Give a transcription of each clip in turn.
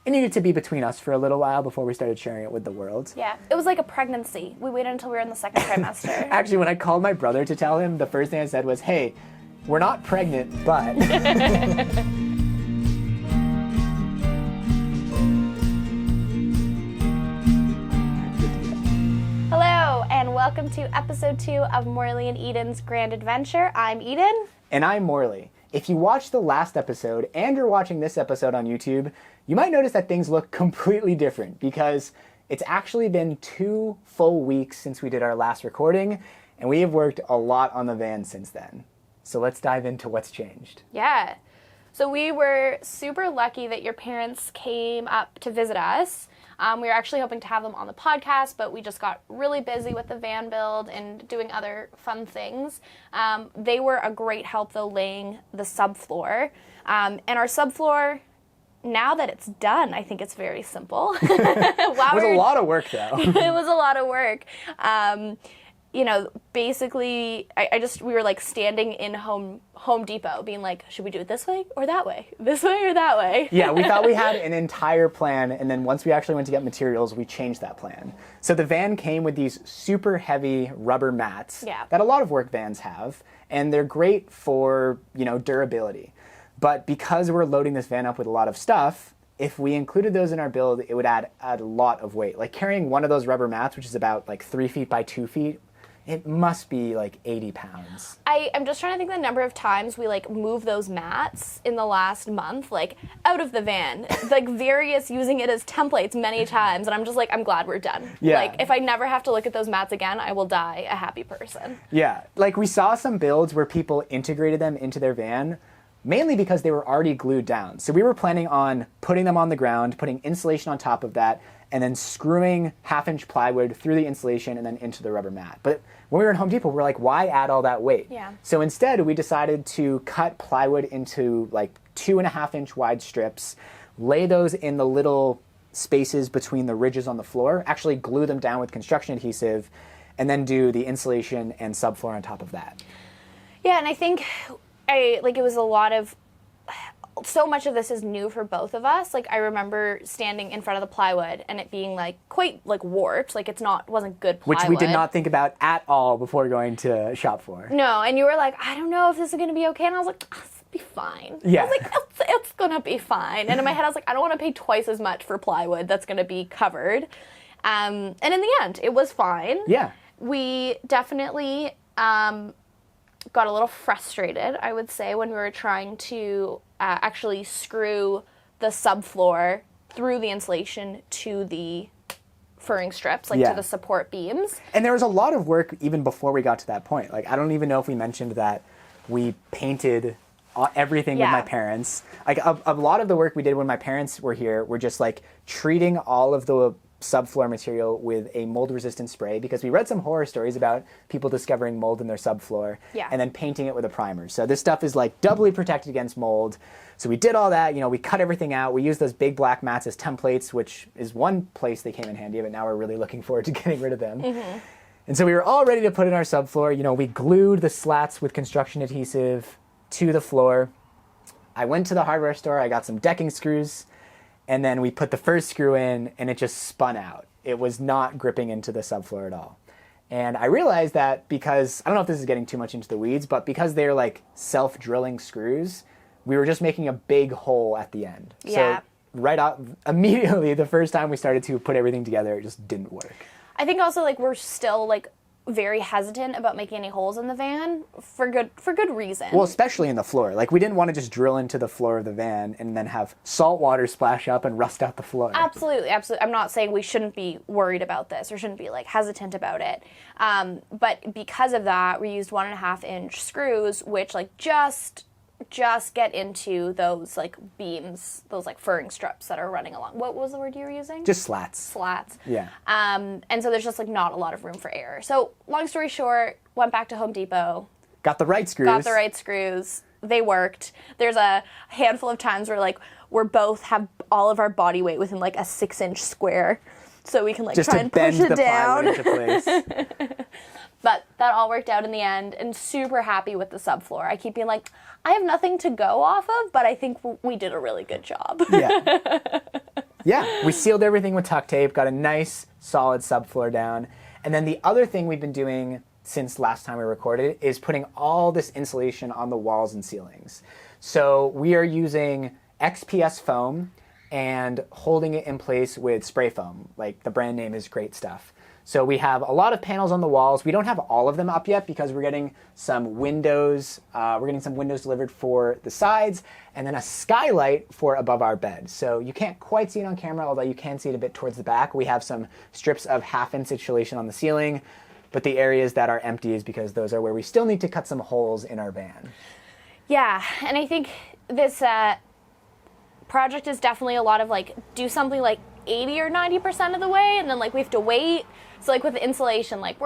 it needed to be between us for a little while before we started sharing it with the world. Yeah, it was like a pregnancy. We waited until we were in the second trimester. Actually, when I called my brother to tell him, the first thing I said was, hey, we're not pregnant, but... Hello, and welcome to episode 2 of Morley and Eden's Grand Adventure. I'm Eden. And I'm Morley. If you watched the last episode and you're watching this episode on YouTube, you might notice that things look completely different because it's actually been 2 full weeks since we did our last recording, and we have worked a lot on the van since then. So let's dive into what's changed. Yeah. So we were super lucky that your parents came up to visit us. We were actually hoping to have them on the podcast, but we just got really busy with the van build and doing other fun things. They were a great help, though, laying the subfloor. And our subfloor, now that it's done, I think it's very simple. It was a lot of work, though. It was a lot of work. You know, basically, we were like standing in Home Depot being like, should we do it this way or that way? This way or that way? Yeah, we thought we had an entire plan, and then once we actually went to get materials, we changed that plan. So the van came with these super heavy rubber mats that a lot of work vans have, and they're great for, you know, durability. But because we're loading this van up with a lot of stuff, if we included those in our build, it would add a lot of weight. Like carrying one of those rubber mats, which is about like 3 feet by 2 feet, it must be like 80 pounds. I'm just trying to think the number of times we like moved those mats in the last month, like out of the van, like using it as templates many times. And I'm just like, I'm glad we're done. Yeah. Like if I never have to look at those mats again, I will die a happy person. Yeah, like we saw some builds where people integrated them into their van, mainly because they were already glued down. So we were planning on putting them on the ground, putting insulation on top of that, and then screwing 1/2-inch plywood through the insulation and then into the rubber mat. But when we were in Home Depot, we were like, why add all that weight? Yeah. So instead, we decided to cut plywood into like 2.5-inch wide strips, lay those in the little spaces between the ridges on the floor, actually glue them down with construction adhesive, and then do the insulation and subfloor on top of that. Yeah, and I think it was a lot of, so much of this is new for both of us. Like I remember standing in front of the plywood and it being like quite like warped, like wasn't good plywood. Which we did not think about at all before going to shop floor. No, and you were like, I don't know if this is going to be okay. And I was like, oh, this will be fine. Yeah. I was like, it's going to be fine. And in my head, I was like, I don't want to pay twice as much for plywood that's going to be covered. And in the end, it was fine. Yeah. We definitely got a little frustrated, I would say, when we were trying to actually screw the subfloor through the insulation to the furring strips, like to the support beams. And there was a lot of work even before we got to that point. Like, I don't even know if we mentioned that we painted everything with my parents. Like, a lot of the work we did when my parents were here were just like treating all of the subfloor material with a mold-resistant spray, because we read some horror stories about people discovering mold in their subfloor and then painting it with a primer. So this stuff is like doubly protected against mold. So we did all that, you know, we cut everything out. We used those big black mats as templates, which is one place they came in handy, but now we're really looking forward to getting rid of them. Mm-hmm. And so we were all ready to put in our subfloor. You know, we glued the slats with construction adhesive to the floor. I went to the hardware store, I got some decking screws, and then we put the first screw in, and it just spun out. It was not gripping into the subfloor at all. And I realized that because, I don't know if this is getting too much into the weeds, but because they're like self-drilling screws, we were just making a big hole at the end. Yeah. So right out, immediately, the first time we started to put everything together, it just didn't work. I think also like we're still like very hesitant about making any holes in the van for good reason. Well, especially in the floor. Like, we didn't want to just drill into the floor of the van and then have salt water splash up and rust out the floor. Absolutely, absolutely. I'm not saying we shouldn't be worried about this or shouldn't be like hesitant about it. But because of that, we used 1.5-inch screws, which like just get into those like beams, those like furring strips that are running along. What was the word you were using? Just slats. Slats. Yeah. And so there's just like not a lot of room for error. So long story short, went back to Home Depot. Got the right screws. They worked. There's a handful of times where like we're both have all of our body weight within like a 6-inch square, so we can like just try to and bend push it the down. plywood into place. But that all worked out in the end, and super happy with the subfloor. I keep being like, I have nothing to go off of, but I think we did a really good job. Yeah. Yeah, we sealed everything with tuck tape, got a nice solid subfloor down. And then the other thing we've been doing since last time we recorded is putting all this insulation on the walls and ceilings. So we are using XPS foam and holding it in place with spray foam. Like, the brand name is Great Stuff. So we have a lot of panels on the walls. We don't have all of them up yet because we're getting some windows. We're getting some windows delivered for the sides, and then a skylight for above our bed. So you can't quite see it on camera, although you can see it a bit towards the back. We have some strips of 1/2-inch insulation on the ceiling, but the areas that are empty is because those are where we still need to cut some holes in our van. Yeah, and I think this project is definitely a lot of like, do something like 80 or 90% of the way, and then like we have to wait. So like with the insulation, like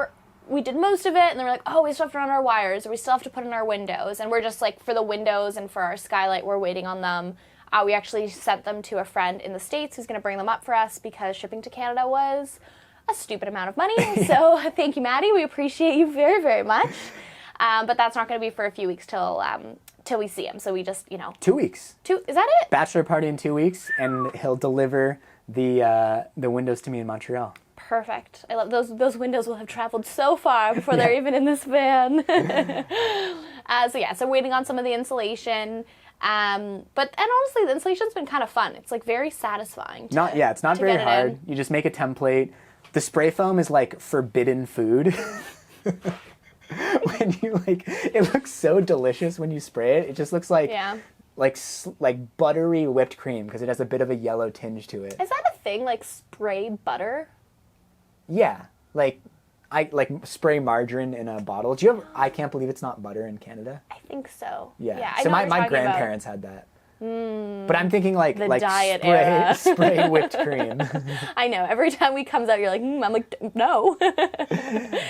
we did most of it, and then we're like, oh, we still have to run our wires, or we still have to put in our windows, and we're just like, for the windows and for our skylight, we're waiting on them. We actually sent them to a friend in the States who's going to bring them up for us because shipping to Canada was a stupid amount of money. So thank you, Maddie. We appreciate you very, very much. But that's not going to be for a few weeks till we see him. So we just, 2 weeks. Is that it? Bachelor party in 2 weeks, and he'll deliver the windows to me in Montreal. Perfect. I love those windows will have traveled so far before they're even in this van. So waiting on some of the insulation. And honestly, the installation's been kind of fun. It's like very satisfying. It's not very hard. You just make a template. The spray foam is like forbidden food. When you it looks so delicious when you spray it. It just looks like like buttery whipped cream because it has a bit of a yellow tinge to it. Is that a thing, like spray butter? Yeah, I spray margarine in a bottle. Do you have? I can't believe it's not butter in Canada. I think so. Yeah. I So know my grandparents had that. But I'm thinking like diet era. spray whipped cream. I know. Every time we comes out, you're like, I'm like, no.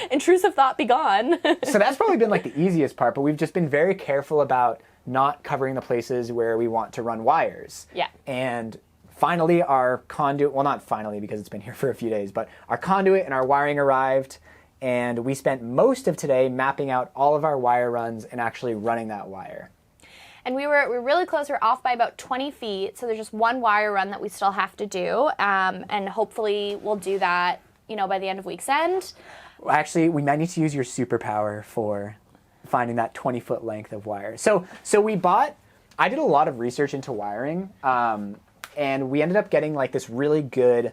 Intrusive thought, be gone. So that's probably been like the easiest part, but we've just been very careful about not covering the places where we want to run wires. Yeah. And finally our conduit, well, not finally because it's been here for a few days, but our conduit and our wiring arrived, and we spent most of today mapping out all of our wire runs and actually running that wire. And we were really close. We're off by about 20 feet, so there's just one wire run that we still have to do, and hopefully we'll do that, by the end of week's end. Actually, we might need to use your superpower for finding that 20-foot length of wire. So I did a lot of research into wiring, and we ended up getting like this really good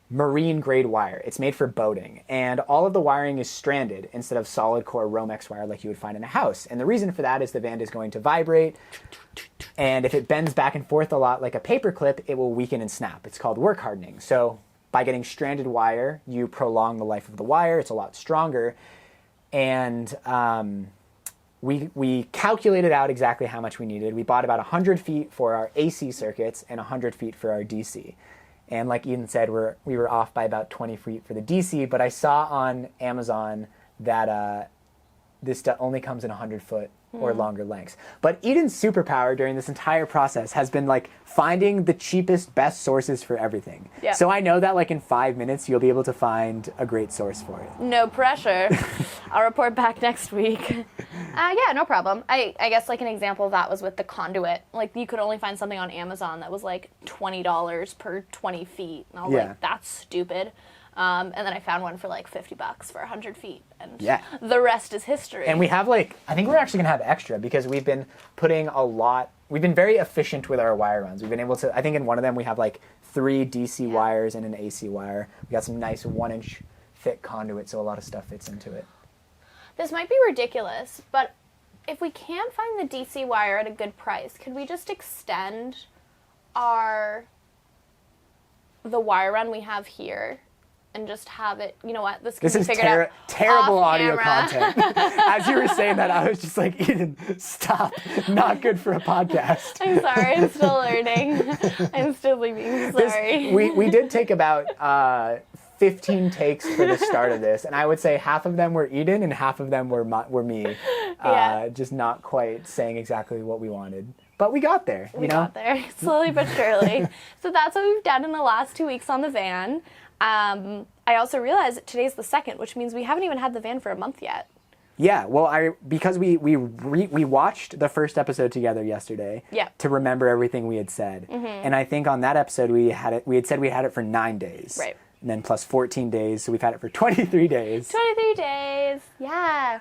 marine grade wire. It's made for boating, and all of the wiring is stranded instead of solid core Romex wire like you would find in a house. And the reason for that is the van is going to vibrate, and if it bends back and forth a lot like a paper clip, it will weaken and snap. It's called work hardening. So by getting stranded wire, you prolong the life of the wire. It's a lot stronger, and we calculated out exactly how much we needed. We bought about 100 feet for our AC circuits and 100 feet for our DC. And like Eden said, we were off by about 20 feet for the DC, but I saw on Amazon that this only comes in 100-foot or longer lengths. But Eden's superpower during this entire process has been like finding the cheapest, best sources for everything. Yeah. So I know that like in 5 minutes, you'll be able to find a great source for it. No pressure. I'll report back next week. Yeah, no problem. I guess like an example of that was with the conduit. Like you could only find something on Amazon that was like $20 per 20 feet. And I was like, that's stupid. And then I found one for like $50 for 100 feet. And the rest is history. And we have I think we're actually going to have extra because we've been we've been very efficient with our wire runs. We've been able to, I think in one of them we have like 3 DC wires and an AC wire. We got some nice 1-inch thick conduit, so a lot of stuff fits into it. This might be ridiculous, but if we can't find the DC wire at a good price, could we just extend the wire run we have here and just have it, you know what, this can be figured out terrible audio camera. content. As you were saying that, I was just like, Eden, stop. Not good for a podcast. I'm sorry, I'm still learning. I'm still leaving, sorry. We did take about 15 takes for the start of this, and I would say half of them were Eden and half of them were me. Just not quite saying exactly what we wanted. But we got there, We got there, slowly but surely. So that's what we've done in the last 2 weeks on the van. I also realized that today's the 2nd, which means we haven't even had the van for a month yet. Yeah, well, because we watched the first episode together yesterday to remember everything we had said, and I think on that episode we had said we had it for 9 days, right, and then plus 14 days, so we've had it for 23 days. 23 days, yeah.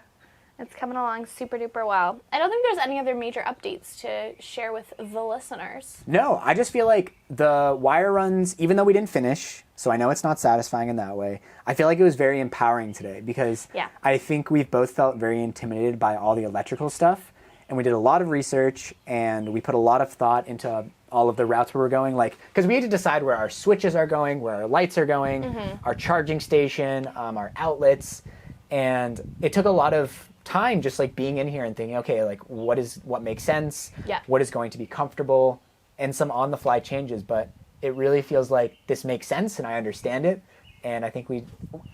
It's coming along super duper well. I don't think there's any other major updates to share with the listeners. No, I just feel like the wire runs, even though we didn't finish, so I know it's not satisfying in that way, I feel like it was very empowering today because I think we've both felt very intimidated by all the electrical stuff, and we did a lot of research and we put a lot of thought into all of the routes we were going, like, because we had to decide where our switches are going, where our lights are going, our charging station, our outlets, and it took a lot of time just like being in here and thinking, okay, like what makes sense, what is going to be comfortable, and some on the fly changes, but it really feels like this makes sense and I understand it. And I think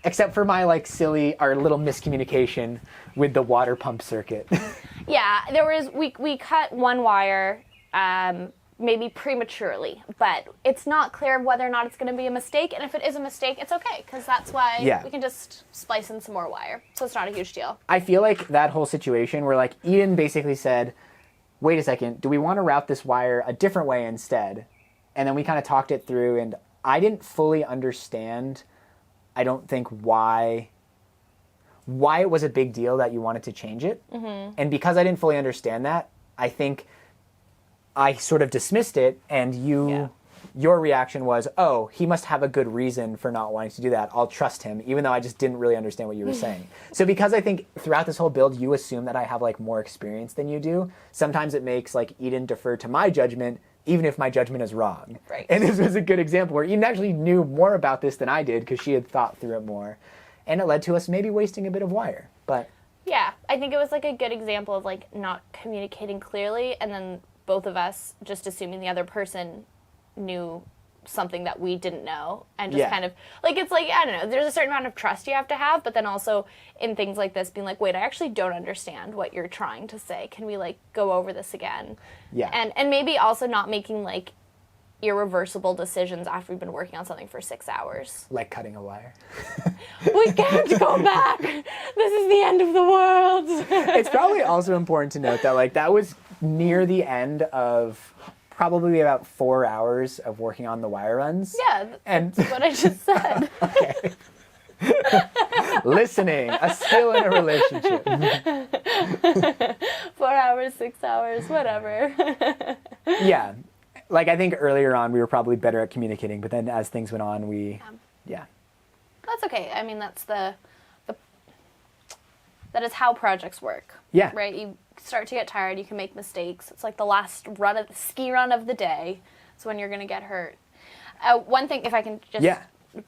except for my our little miscommunication with the water pump circuit. Yeah, we cut one wire maybe prematurely, but it's not clear whether or not it's going to be a mistake, and if it is a mistake, it's okay, because that's why we can just splice in some more wire, so it's not a huge deal. I feel like that whole situation where Eden basically said, wait a second, do we want to route this wire a different way instead? And then we kind of talked it through, and I didn't fully understand, I don't think, why it was a big deal that you wanted to change it. And because I didn't fully understand that, I think I sort of dismissed it, and your reaction was, oh, he must have a good reason for not wanting to do that. I'll trust him, even though I just didn't really understand what you were saying. So because I think throughout this whole build, you assume that I have more experience than you do, sometimes it makes Eden defer to my judgment, even if my judgment is wrong. Right. And this was a good example where Eden actually knew more about this than I did because she had thought through it more. And it led to us maybe wasting a bit of wire. But yeah, I think it was a good example of not communicating clearly, and then both of us just assuming the other person knew something that we didn't know, and just kind of it's I don't know, there's a certain amount of trust you have to have, but then also in things like this being wait, I actually don't understand what you're trying to say, can we go over this again? And maybe also not making irreversible decisions after we've been working on something for 6 hours, like cutting a wire. We can't go back, this is the end of the world. It's probably also important to note that that was near the end of probably about 4 hours of working on the wire runs. Yeah, and that's what I just said. Okay. Listening, a skill in a relationship. 4 hours, 6 hours, whatever. Yeah. I think earlier on we were probably better at communicating, but then as things went on, That's okay. I mean, that is how projects work. Yeah. Right? You start to get tired, you can make mistakes. It's the last ski run of the day. It's when you're going to get hurt. One thing, if I can just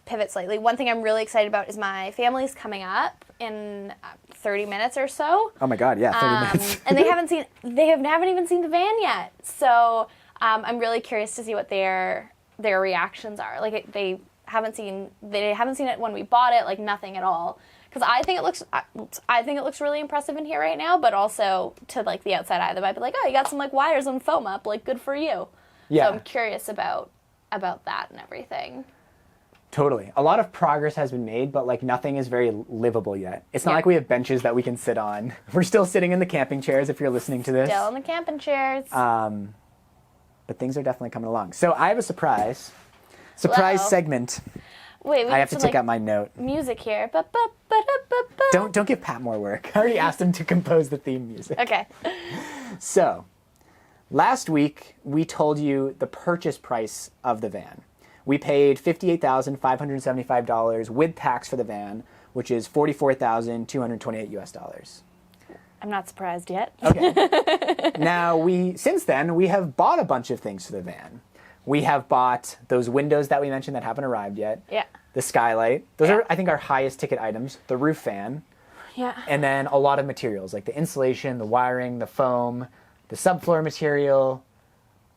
pivot slightly, one thing I'm really excited about is my family's coming up in 30 minutes or so. Oh my God, 30 minutes. And they haven't even seen the van yet. So I'm really curious to see what their reactions are. They haven't seen it when we bought it, nothing at all. Because I think it looks really impressive in here right now, but also to the outside eye, they might be oh, you got some wires and foam up, good for you. Yeah. So I'm curious about that and everything. Totally. A lot of progress has been made, but nothing is very livable yet. It's not like we have benches that we can sit on. We're still sitting in the camping chairs if you're listening to this. Still in the camping chairs. But things are definitely coming along. So I have a surprise segment. Wait, I have to take out my note. Music here. Don't give Pat more work. I already asked him to compose the theme music. Okay. So, last week we told you the purchase price of the van. We paid $58,575 with tax for the van, which is $44,228 US. I'm not surprised yet. Okay. Now, since then, we have bought a bunch of things for the van. We have bought those windows that we mentioned that haven't arrived yet. Yeah. The skylight. Those are, I think, our highest ticket items. The roof fan. Yeah. And then a lot of materials, like the insulation, the wiring, the foam, the subfloor material,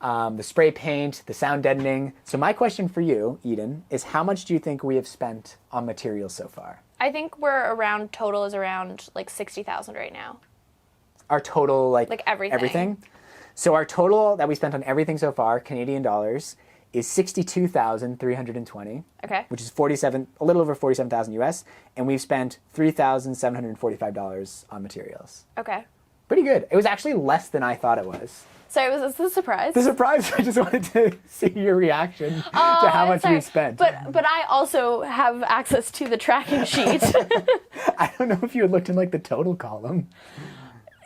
the spray paint, the sound deadening. So my question for you, Eden, is how much do you think we have spent on materials so far? I think total is around $60,000 right now. Our total, everything? Everything. So our total that we spent on everything so far, Canadian dollars, is 62,320. Okay. Which is a little over 47,000 US, and we've spent $3,745 on materials. Okay. Pretty good. It was actually less than I thought it was. Sorry, was this a surprise? The surprise, I just wanted to see your reaction to how much we spent. But I also have access to the tracking sheet. I don't know if you had looked in like the total column.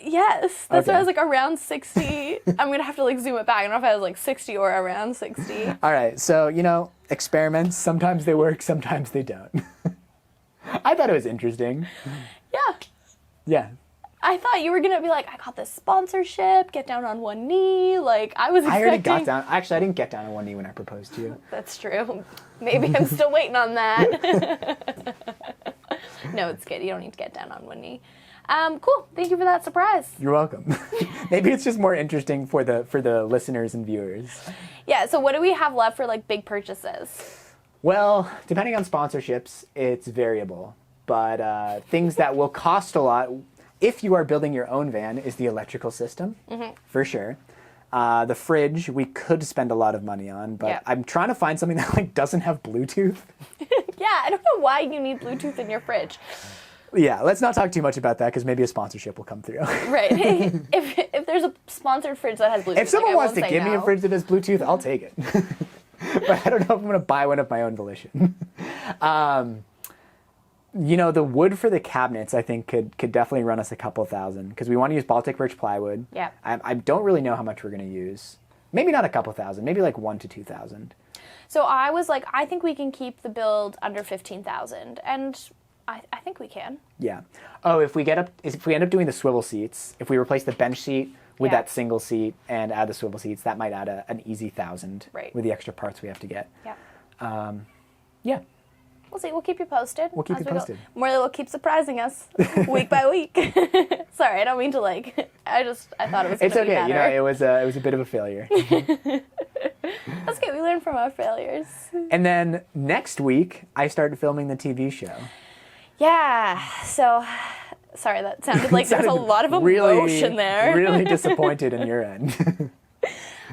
Yes, that's Okay. why I was like around 60. I'm going to have to like zoom it back. I don't know if I was like 60 or around 60. All right, so, experiments, sometimes they work, sometimes they don't. I thought it was interesting. Yeah. Yeah. I thought you were going to be like, I got this sponsorship, get down on one knee. Like, I was expecting... I already got down. Actually, I didn't get down on one knee when I proposed to you. That's true. Maybe I'm still waiting on that. No, it's good. You don't need to get down on one knee. Cool. Thank you for that surprise. You're welcome. Maybe it's just more interesting for the listeners and viewers. Yeah, so what do we have left for like big purchases? Well, depending on sponsorships, it's variable. But things that will cost a lot, if you are building your own van, is the electrical system, for sure. The fridge, we could spend a lot of money on, but Yep. I'm trying to find something that like doesn't have Bluetooth. Yeah, I don't know why you need Bluetooth in your fridge. Yeah, let's not talk too much about that because maybe a sponsorship will come through. Right. If there's a sponsored fridge that has Bluetooth, If someone like, wants to give me a fridge that has Bluetooth, I'll take it. But I don't know if I'm going to buy one of my own volition. The wood for the cabinets, I think, could definitely run us a couple thousand because we want to use Baltic birch plywood. Yeah. I don't really know how much we're going to use. Maybe not a couple thousand, maybe like 1,000 to 2,000. So I was like, I think we can keep the build under 15,000, and I think we can. Yeah. Oh, if we end up doing the swivel seats, if we replace the bench seat with Yeah. that single seat and add the swivel seats, that might add an easy 1,000 Right. with the extra parts we have to get. Yeah. Yeah. We'll see. We'll keep you posted. We'll keep as you we go. posted. Morley will keep surprising us week by week. Sorry, I don't mean to like. I thought it was. It's gonna be okay. better. It was a bit of a failure. That's good. We learn from our failures. And then next week, I started filming the TV show. Yeah. So, sorry, that sounded like there was a lot of emotion there. Really disappointed in your end.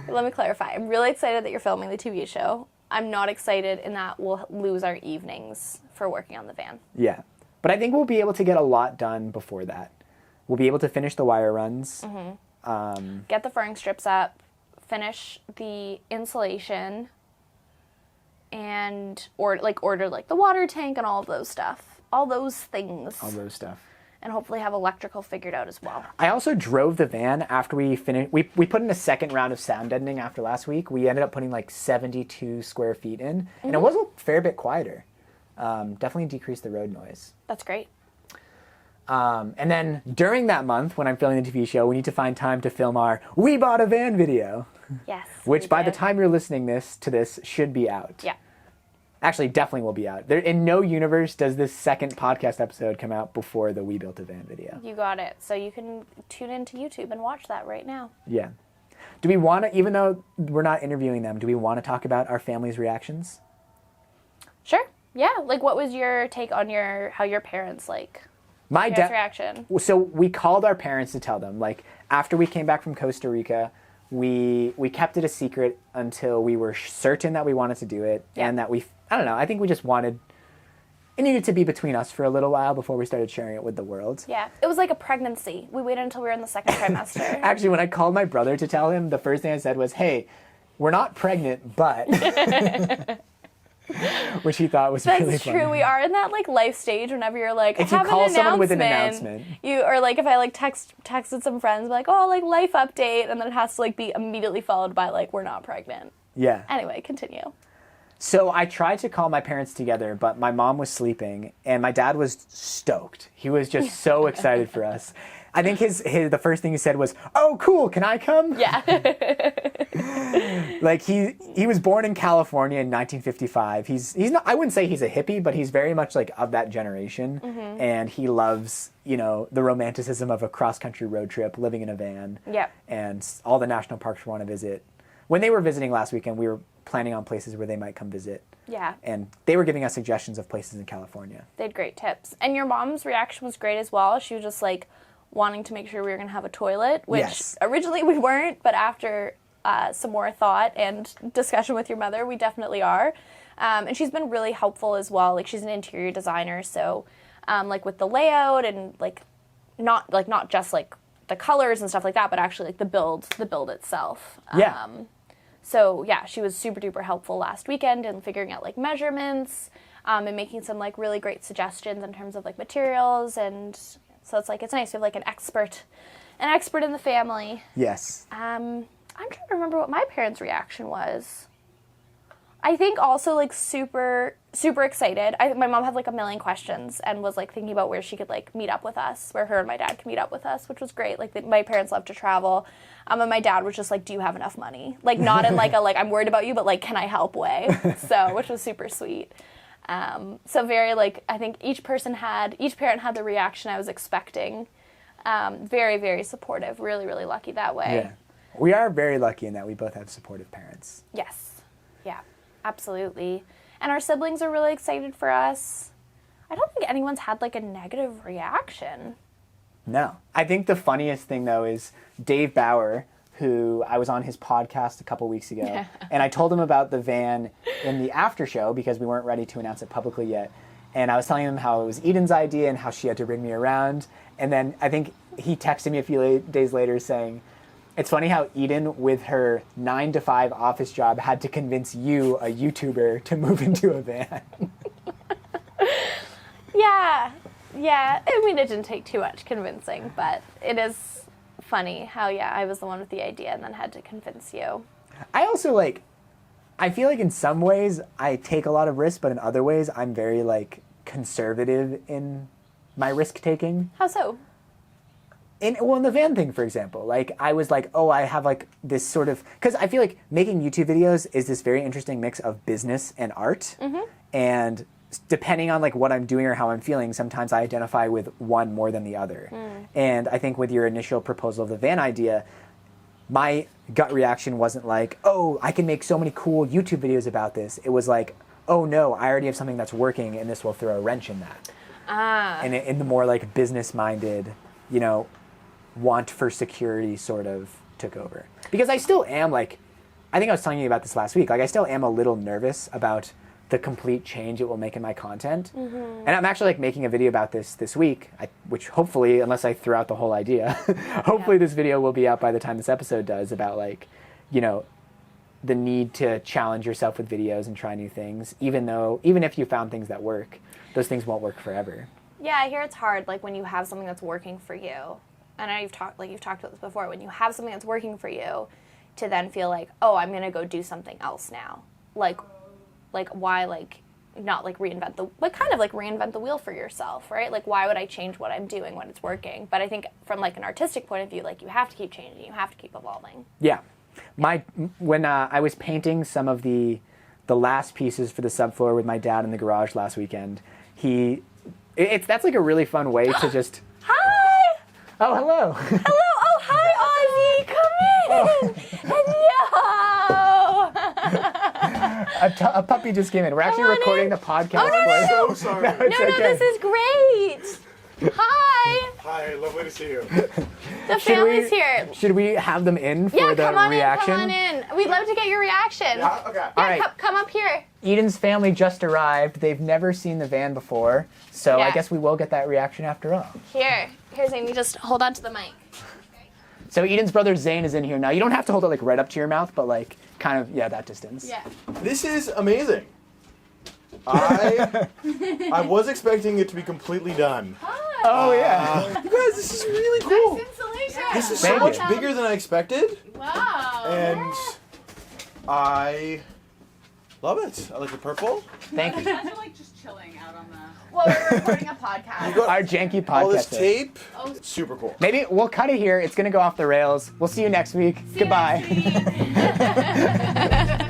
Let me clarify. I'm really excited that you're filming the TV show. I'm not excited in that we'll lose our evenings for working on the van. Yeah. But I think we'll be able to get a lot done before that. We'll be able to finish the wire runs. Get the furring strips up, finish the insulation, and order the water tank and all of those stuff. All those things. All those stuff. And hopefully have electrical figured out as well. I also drove the van after we finished. We put in a second round of sound deadening after last week. We ended up putting like 72 square feet in, and it was a fair bit quieter. Definitely decreased the road noise. That's great. And then during that month, when I'm filming the TV show, we need to find time to film our "We Bought a Van" video. Yes. Which by the time you're listening to this should be out. Yeah. Actually, definitely will be out. In no universe does this second podcast episode come out before the We Built a Van video. You got it. So you can tune into YouTube and watch that right now. Yeah. Do we want to, even though we're not interviewing them, do we want to talk about our family's reactions? Sure. Yeah. Like, what was your take on how your parents My dad's reaction? So we called our parents to tell them. Like, after we came back from Costa Rica, we kept it a secret until we were certain that we wanted to do it, and that I don't know, I think we just wanted, it needed to be between us for a little while before we started sharing it with the world. Yeah. It was like a pregnancy. We waited until we were in the second trimester. Actually, when I called my brother to tell him, the first thing I said was, "Hey, we're not pregnant, but," which he thought was really funny. That's true. We are in that life stage whenever you're like, If you call someone with an announcement. Or if I texted some friends like, oh, life update, and then it has to be immediately followed by we're not pregnant. Yeah. Anyway, continue. So I tried to call my parents together, but my mom was sleeping, and my dad was stoked. He was just so excited for us. I think the first thing he said was, "Oh, cool, can I come?" Yeah. He was born in California in 1955. He's not, I wouldn't say he's a hippie, but he's very much of that generation, and he loves the romanticism of a cross-country road trip, living in a van, and all the national parks we want to visit. When they were visiting last weekend, we were planning on places where they might come visit. Yeah. And they were giving us suggestions of places in California. They had great tips. And your mom's reaction was great as well. She was just wanting to make sure we were going to have a toilet, which Yes. originally we weren't, but after some more thought and discussion with your mother. We definitely are. And she's been really helpful as well. Like, she's an interior designer, so like with the layout and not just like the colors and stuff like that, but actually like the build itself. Yeah. So yeah, she was super duper helpful last weekend in figuring out like measurements and making some like really great suggestions in terms of like materials. And so it's nice to have like an expert in the family. Yes. I'm trying to remember what my parents' reaction was. I think also like super, super excited. My mom had like a million questions and was like thinking about where she could like meet up with us, where her and my dad could meet up with us, which was great. Like my parents love to travel. And my dad was just like, do you have enough money? Like not in like a like I'm worried about you, but like can I help way? So which was super sweet. So very like I think each parent had the reaction I was expecting. Very, very supportive. Really, really lucky that way. Yeah. We are very lucky in that we both have supportive parents. Yes. Yeah. Absolutely. And our siblings are really excited for us. I don't think anyone's had like a negative reaction. No. I think the funniest thing though is Dave Bauer, who I was on his podcast a couple weeks ago, and I told him about the van in the after show because we weren't ready to announce it publicly yet. And I was telling him how it was Eden's idea and how she had to bring me around. And then I think he texted me a few days later saying, it's funny how Eden, with her 9-to-5 office job, had to convince you, a YouTuber, to move into a van. Yeah. I mean, it didn't take too much convincing, but it is funny how, I was the one with the idea and then had to convince you. I also, I feel like in some ways I take a lot of risks, but in other ways I'm very, conservative in my risk-taking. How so? In the van thing, for example, I was I have this sort of, because I feel like making YouTube videos is this very interesting mix of business and art. Mm-hmm. And depending on what I'm doing or how I'm feeling, sometimes I identify with one more than the other. And I think with your initial proposal of the van idea, my gut reaction wasn't I can make so many cool YouTube videos about this. It was oh no, I already have something that's working and this will throw a wrench in that. And in the more business-minded, want for security sort of took over. Because I still am I think I was telling you about this last week, I still am a little nervous about the complete change it will make in my content. Mm-hmm. And I'm actually making a video about this week, which hopefully, unless I throw out the whole idea, hopefully this video will be out by the time this episode does about the need to challenge yourself with videos and try new things, even if you found things that work, those things won't work forever. Yeah, I hear it's hard when you have something that's working for you. And I know you've talked about this before, when you have something that's working for you, to then feel I'm going to go do something else now. Why not reinvent the wheel for yourself, right? Why would I change what I'm doing when it's working? But I think from an artistic point of view, you have to keep changing, you have to keep evolving. Yeah. When I was painting some of the last pieces for the subfloor with my dad in the garage last weekend, that's a really fun way to just... Hi! Oh, hello. Hello. Oh, hi, Ozzy. Come in. Hello. A puppy just came in. We're actually recording the podcast. Oh, no. So sorry. No, this is great. Hi. Hi, lovely to see you. The family's here. Should we have them in for the reaction? Come on in. We'd love to get your reaction. Yeah, okay. Yeah, all right. Come up here. Eden's family just arrived. They've never seen the van before, so I guess we will get that reaction after all. Here's Amy. Just hold on to the mic. So Eden's brother Zane is in here now. You don't have to hold it right up to your mouth, but kind of that distance. Yeah. This is amazing. I was expecting it to be completely done. Hi. Oh yeah. You guys, this is really cool. Nice installation. This is Thank so much you. bigger than I expected, Wow. and I love it. I like the purple. Thank you. Imagine just chilling out on the... Well, we're recording a podcast. Our janky podcast. All this tape. Oh. Super cool. Maybe we'll cut it here. It's going to go off the rails. We'll see you next week. Goodbye. See you next week.